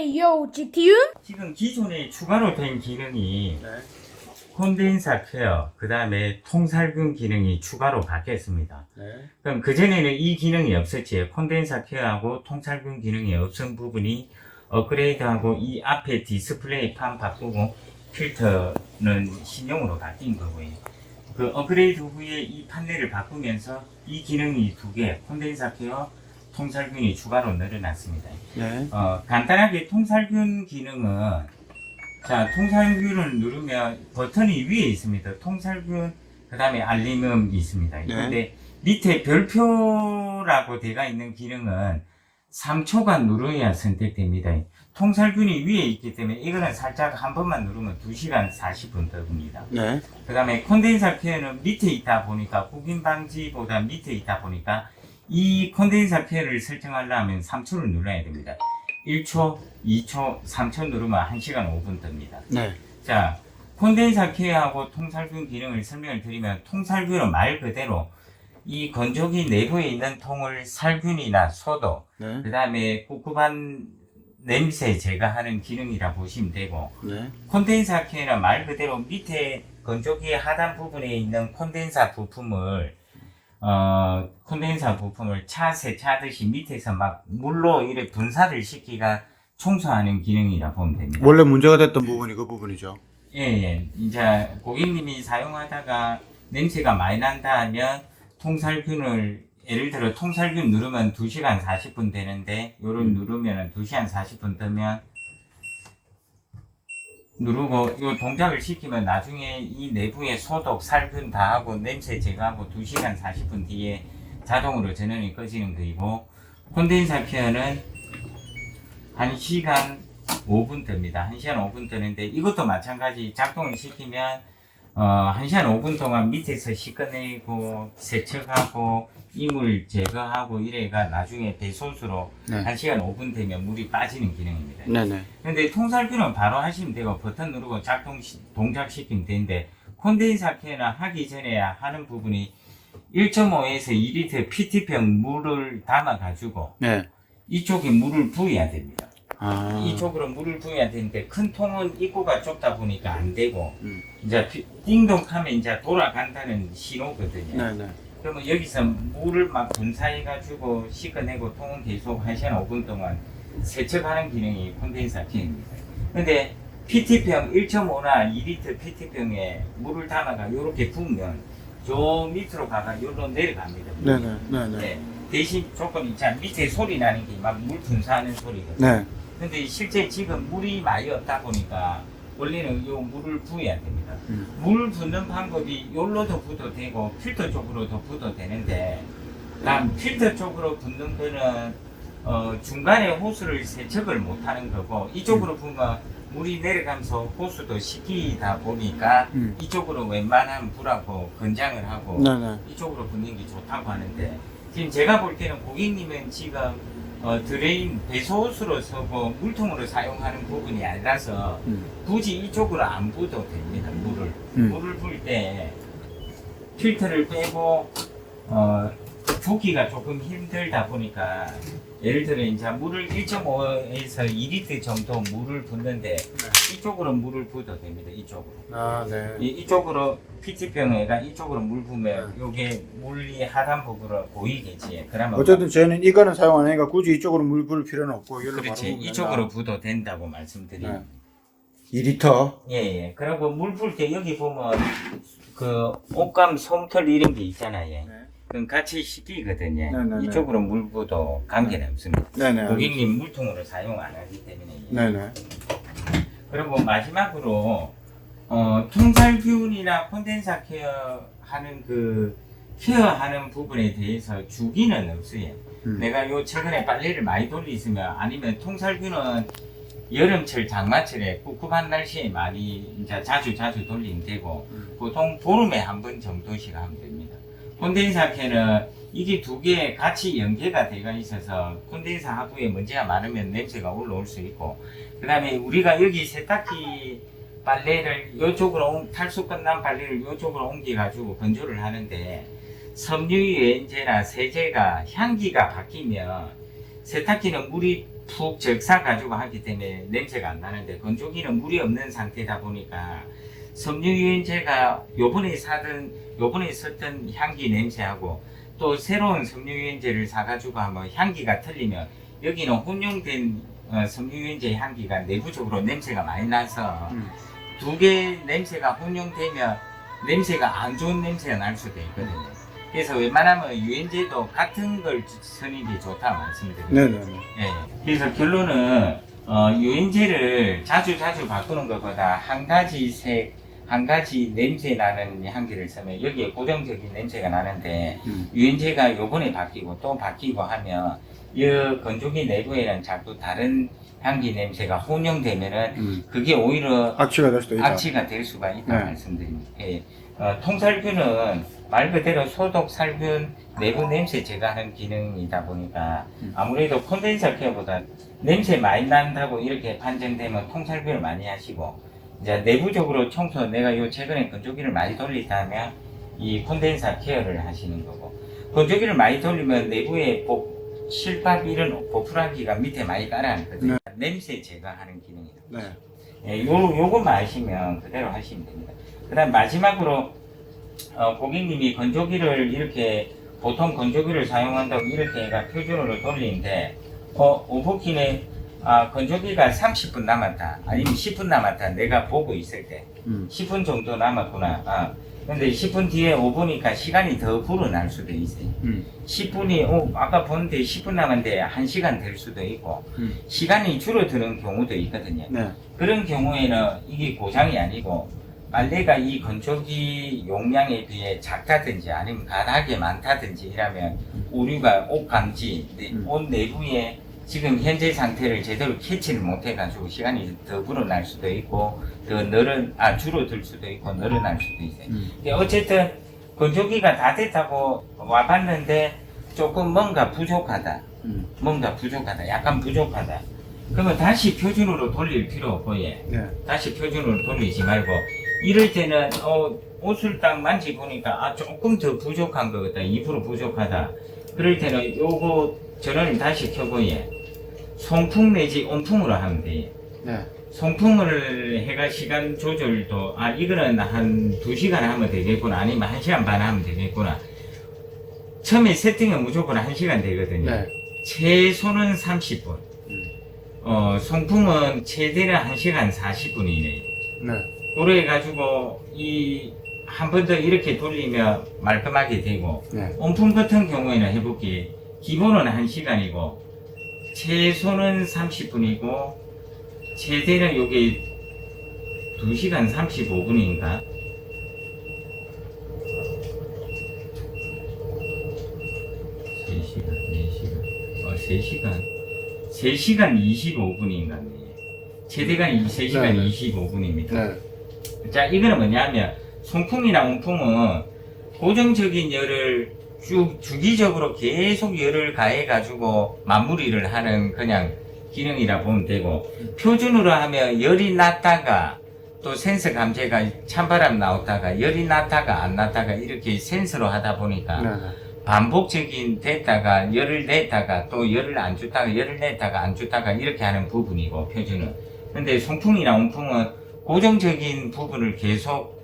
헤이요 GTU? 지금 기존에 추가로 된 기능이 네. 콘덴서 케어, 그 다음에 통살균 기능이 추가로 바뀌었습니다. 네. 그럼 그전에는 이 기능이 없었지. 콘덴서 케어하고 통살균 기능이 없은 부분이 업그레이드하고 이 앞에 디스플레이 판 바꾸고 필터는 신형으로 바뀐 거고요. 그 업그레이드 후에 이 판넬을 바꾸면서 이 기능이 두 개, 콘덴서 케어, 통살균이 추가로 늘어났습니다. 네. 간단하게 통살균 기능은 자, 통살균을 누르면 버튼이 위에 있습니다. 통살균, 그 다음에 알림음이 있습니다. 네. 근데 밑에 별표라고 되어 있는 기능은 3초간 누르어야 선택됩니다. 통살균이 위에 있기 때문에 이거는 살짝 한 번만 누르면 2시간 40분 더입니다. 네. 그 다음에 콘덴서 케어는 밑에 있다 보니까, 구김 방지보다 밑에 있다 보니까 이 콘덴서 케어를 설정하려면 3초를 눌러야 됩니다. 1초, 2초, 3초 누르면 1시간 5분 듭니다. 네. 자, 콘덴서 케어하고 통살균 기능을 설명을 드리면, 통살균은 말 그대로 이 건조기 내부에 있는 통을 살균이나 소독, 네. 그 다음에 꿉꿉한 냄새 제거하는 기능이라 보시면 되고, 네. 콘덴서 케어는 말 그대로 밑에 건조기의 하단 부분에 있는 콘덴서 부품을 차 세차하듯이 밑에서 막 물로 이렇게 분사를 시키가 청소하는 기능이라 보면 됩니다. 원래 문제가 됐던 부분이 그 부분이죠. 예. 이제 고객님이 사용하다가 냄새가 많이 난다 하면 통살균을, 예를 들어 통살균 누르면 2시간 40분 되는데, 요런 누르면 2시간 40분 되면 누르고 이 동작을 시키면 나중에 이 내부에 소독, 살균 다 하고 냄새 제거하고 2시간 40분 뒤에 자동으로 전원이 꺼지는 거이고, 콘덴서 케어는 1시간 5분 뜹니다. 1시간 5분 뜨는데 이것도 마찬가지 작동을 시키면 1시간 5분 동안 밑에서 씻어내고 세척하고 이물 제거하고 이래가 나중에 배소스로 네. 1시간 5분 되면 물이 빠지는 기능입니다. 네네. 근데 통살균은 바로 하시면 되고 버튼 누르고 동작 시키면 되는데, 콘덴서 케어는 하기 전에 하는 부분이 1.5에서 2리터 PT병 물을 담아 가지고 네. 이쪽에 물을 부어야 됩니다. 아. 이쪽으로 물을 부어야 되는데 큰 통은 입구가 좁다 보니까 안 되고, 네. 이제 띵동하면 이제 돌아간다는 신호거든요. 네네. 그러면 여기서 물을 막 분사해 가지고 씻어내고 통은 계속 1시간 5분 동안 세척하는 기능이 콘덴서 케어입니다. 근데 PT병 1.5나 2리터 PT병에 물을 담아가 이렇게 부으면 저 밑으로 가가 요로 내려갑니다. 네네. 네네. 네. 대신 조건이 자 밑에 소리 나는 게 막 물 분사하는 소리거든요. 네. 근데 실제 지금 물이 많이 없다 보니까 원래는 요 물을 부어야 됩니다. 물 붓는 방법이 요로도 부어도 되고 필터 쪽으로도 부어도 되는데, 난 필터 쪽으로 붓는 거는 중간에 호스를 세척을 못 하는 거고, 이쪽으로 부으면 물이 내려가면서 호스도 식히다 보니까 이쪽으로 웬만하면 불하고 건장을 하고 네네. 이쪽으로 붓는 게 좋다고 하는데, 지금 제가 볼 때는 고객님은 지금 드레인 배소호스로 쓰고 물통으로 사용하는 부분이 아니라서 굳이 이쪽으로 안 부어도 됩니다. 물을 부을 때 필터를 빼고 붓기가 조금 힘들다 보니까, 예를 들어 이제 물을 1.5에서 2리터 정도 물을 붓는데 이쪽으로 물을 부어도 됩니다. 이쪽으로. 아, 네. 이쪽으로 PT병에가 이쪽으로 물 부으면 요게 물이 하단 부분으로 보이겠지. 그러면 어쨌든 저희는 이거는 사용 안 하니까 굳이 이쪽으로 물 부을 필요는 없고 이걸로 그렇지. 바로 부으면 이쪽으로 부어도 된다고 말씀드립니다. 네. 2리터. 예. 그리고 물 부을 때 여기 보면 그 옷감, 솜털 이런 게 있잖아요. 네. 그럼 같이 씻기거든요. 네네네. 이쪽으로 물 부어도 관계는 없습니다. 네네. 고객님 물통으로 사용 안 하기 때문에. 네네. 그리고 마지막으로 통살균이나 콘덴서 케어 하는 그 케어하는 부분에 대해서 주기는 없어요. 내가 요 최근에 빨래를 많이 돌리시면, 아니면 통살균은 여름철 장마철에 꿉꿉한 날씨에 많이 이제 자주 돌리면 되고, 보통 보름에 한 번 정도씩 하면 됩니다. 콘덴서 케어는 이게 두 개 같이 연계가 되어 있어서 콘덴서 하부에 먼지가 많으면 냄새가 올라올 수 있고, 그 다음에 우리가 여기 세탁기 빨래를 이쪽으로 탈수 끝난 빨래를 이쪽으로 옮겨 가지고 건조를 하는데, 섬유유연제나 세제가 향기가 바뀌면 세탁기는 물이 푹 적사 가지고 하기 때문에 냄새가 안 나는데, 건조기는 물이 없는 상태다 보니까 섬유유연제가 요번에 썼던 향기 냄새하고 또 새로운 섬유유연제를 사가지고 하면 향기가 틀리면, 여기는 혼용된 섬유유연제 향기가 내부적으로 냄새가 많이 나서 두 개 냄새가 혼용되면 냄새가 안 좋은 냄새가 날 수도 있거든요. 그래서 웬만하면 유연제도 같은 걸 쓰는 게 좋다 말씀드립니다. 네네네. 예. 그래서 결론은 유연제를 자주 바꾸는 것보다 한 가지 색, 한 가지 냄새 나는 향기를 쓰면 여기에 고정적인 냄새가 나는데, 유연제가 요번에 바뀌고 또 바뀌고 하면 이 건조기 내부에는 자꾸 다른 향기 냄새가 혼용되면은 그게 오히려 악취가 될 수도 있다. 악취가 될 수가 있다 네. 말씀드립니다. 예. 통살균은 말 그대로 소독, 살균, 내부 냄새 제거하는 기능이다 보니까 아무래도 콘덴서 케어보다 냄새 많이 난다고 이렇게 판정되면 통살균을 많이 하시고, 이제 내부적으로 청소, 내가 요 최근에 건조기를 많이 돌리다면 이 콘덴서 케어를 하시는 거고, 건조기를 많이 돌리면 내부에 실밥 이런 보풀하기가 밑에 많이 깔아앉거든요. 냄새 제거하는 기능이다. 네. 예, 요것만 아시면 그대로 하시면 됩니다. 그 다음 마지막으로, 고객님이 건조기를 이렇게, 보통 건조기를 사용한다고 이렇게 해가 표준으로 돌리는데, 오버키는, 건조기가 30분 남았다, 아니면 10분 남았다, 내가 보고 있을 때, 10분 정도 남았구나. 근데 10분 뒤에 오보니까 시간이 더 불어날 수도 있어요. 10분이, 아까 보는데 10분 남았는데 1시간 될 수도 있고, 시간이 줄어드는 경우도 있거든요. 네. 그런 경우에는 이게 고장이 아니고, 빨래가 이 건조기 용량에 비해 작다든지 아니면 가닥이 많다든지 이라면 오류가 옷 감지, 옷 내부에 지금 현재 상태를 제대로 캐치를 못해가지고 시간이 더 불어날 수도 있고, 더 줄어들 수도 있고 늘어날 수도 있어요. 근데 어쨌든 건조기가 다 됐다고 와봤는데 조금 뭔가 부족하다. 약간 부족하다. 그러면 다시 표준으로 돌릴 필요 없고, 예. 네. 다시 표준으로 돌리지 말고, 이럴 때는 옷을 딱 만지보니까 조금 더 부족한 것 같다, 2% 부족하다. 그럴 때는 요거 전원을 다시 켜고, 예. 송풍 내지 온풍으로 하면 돼요. 네. 송풍을 해가 시간 조절도, 이거는 한 2시간 하면 되겠구나, 아니면 1시간 반 하면 되겠구나. 처음에 세팅은 무조건 1시간 되거든요. 네. 최소는 30분. 송풍은 최대는 1시간 40분이네요. 네. 그래 가지고 한 번 더 이렇게 돌리면 말끔하게 되고, 네. 온풍 같은 경우에는 해볼게. 기본은 1시간이고 최소는 30분이고 최대는 요게 2시간 35분인가? 세 시간 25분인가? 최대가 3시간 네. 25분입니다. 네. 자, 이거는 뭐냐면, 송풍이나 온풍은 고정적인 열을 주기적으로 계속 열을 가해가지고 마무리를 하는 그냥 기능이라 보면 되고, 표준으로 하면 열이 났다가 또 센서 감지가 찬바람 나오다가 열이 났다가 안 났다가 이렇게 센서로 하다 보니까 네. 반복적인 됐다가 열을 냈다가 또 열을 안 주다가 열을 냈다가 안 주다가 이렇게 하는 부분이고, 표준은. 근데 송풍이나 온풍은 고정적인 부분을 계속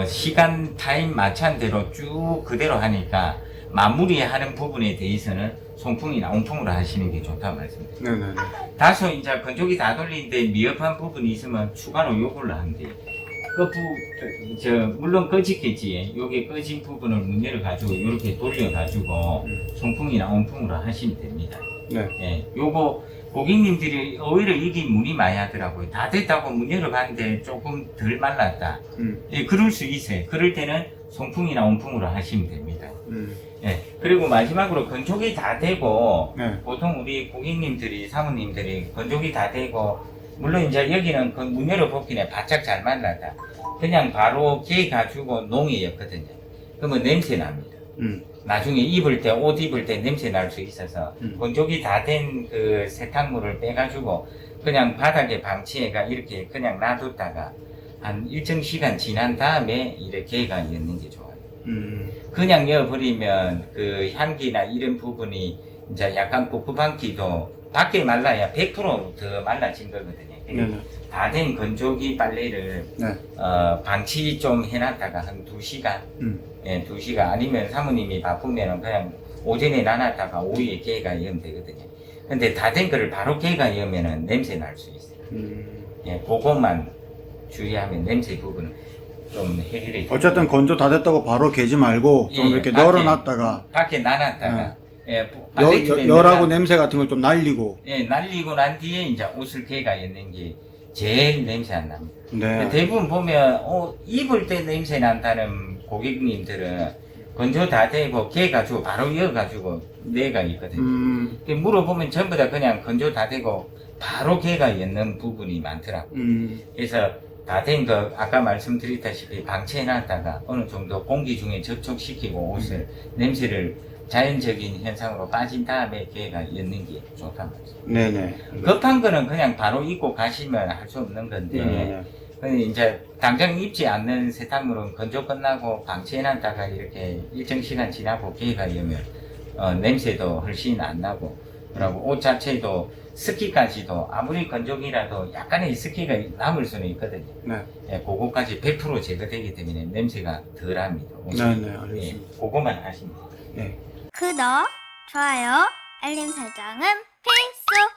시간 타임 맞춘 대로 쭉 그대로 하니까 마무리하는 부분에 대해서는 송풍이나 온풍으로 하시는 게 좋다고 말씀드립니다. 네네네. 다소 이제 건조기 다 돌리는데 미흡한 부분이 있으면 추가로 요걸로 하면 돼요. 물론 꺼지겠지. 요게 꺼진 부분을 문 열어가지고 이렇게 돌려가지고 송풍이나 온풍으로 하시면 됩니다. 네. 예, 요거 고객님들이 오히려 이게 문의 많이 하더라고요. 다 됐다고 문 열어봤는데 조금 덜 말랐다. 예, 그럴 수 있어요. 그럴 때는 송풍이나 온풍으로 하시면 됩니다. 예, 그리고 마지막으로 건조기 다 되고, 네. 보통 우리 고객님들이, 사모님들이 건조기 다 되고, 물론 이제 여기는 그 문 열어보기에 바짝 잘 말랐다. 그냥 바로 개 가지고 농이었거든요. 그러면 냄새 납니다. 나중에 옷 입을 때 냄새 날 수 있어서, 건조기 다 된 그 세탁물을 빼가지고, 그냥 바닥에 방치해가 이렇게 그냥 놔뒀다가, 한 일정 시간 지난 다음에 이렇게 개가 엮는 게 좋아요. 그냥 넣어버리면 그 향기나 이런 부분이 이제 약간 꿉꿉한 기도 밖에 말라야 100%더 말라진 거거든요. 네네. 다 된 건조기 빨래를 네. 방치 좀 해놨다가 한 2시간, 예, 2시간 아니면 사모님이 바쁘면 그냥 오전에 놔놨다가 오후에 개가 이으면 되거든요. 근데 다 된 거를 바로 개가 이으면 냄새 날 수 있어요. 예, 그것만 주의하면 냄새 부분은 좀 해결이 돼요. 어쨌든 건조 다 됐다고 바로 개지 말고 좀 예, 이렇게 밖에, 널어놨다가 밖에 놔놨다가 예, 열하고 냄새 같은 걸 좀 날리고. 예, 날리고 난 뒤에 이제 옷을 개가 있는 게 제일 냄새 안 납니다. 네. 대부분 보면 입을 때 냄새 난다는 고객님들은 건조 다 되고 개 가지고 바로 이어가지고 내가 있거든요. 물어보면 전부 다 그냥 건조 다 되고 바로 개가 있는 부분이 많더라고요. 그래서 다 된 거 아까 말씀드렸다시피 방치해놨다가 어느 정도 공기 중에 접촉시키고 옷을 냄새를 자연적인 현상으로 빠진 다음에 개가 엮는 게 좋단 말이죠. 네네. 급한 거는 그냥 바로 입고 가시면 할 수 없는 건데 네네. 근데 이제 당장 입지 않는 세탁물은 건조 끝나고 방치해놨다가 이렇게 일정 시간 지나고 개가 엮으면 냄새도 훨씬 안 나고 그리고 옷 자체도 습기까지도 아무리 건조기라도 약간의 습기가 남을 수는 있거든요. 네. 예, 그거까지 100% 제거되기 때문에 냄새가 덜합니다. 네네. 예, 알겠습니다. 그거만 하시면 돼요. 네. 구독, 좋아요, 알림 설정은 필수!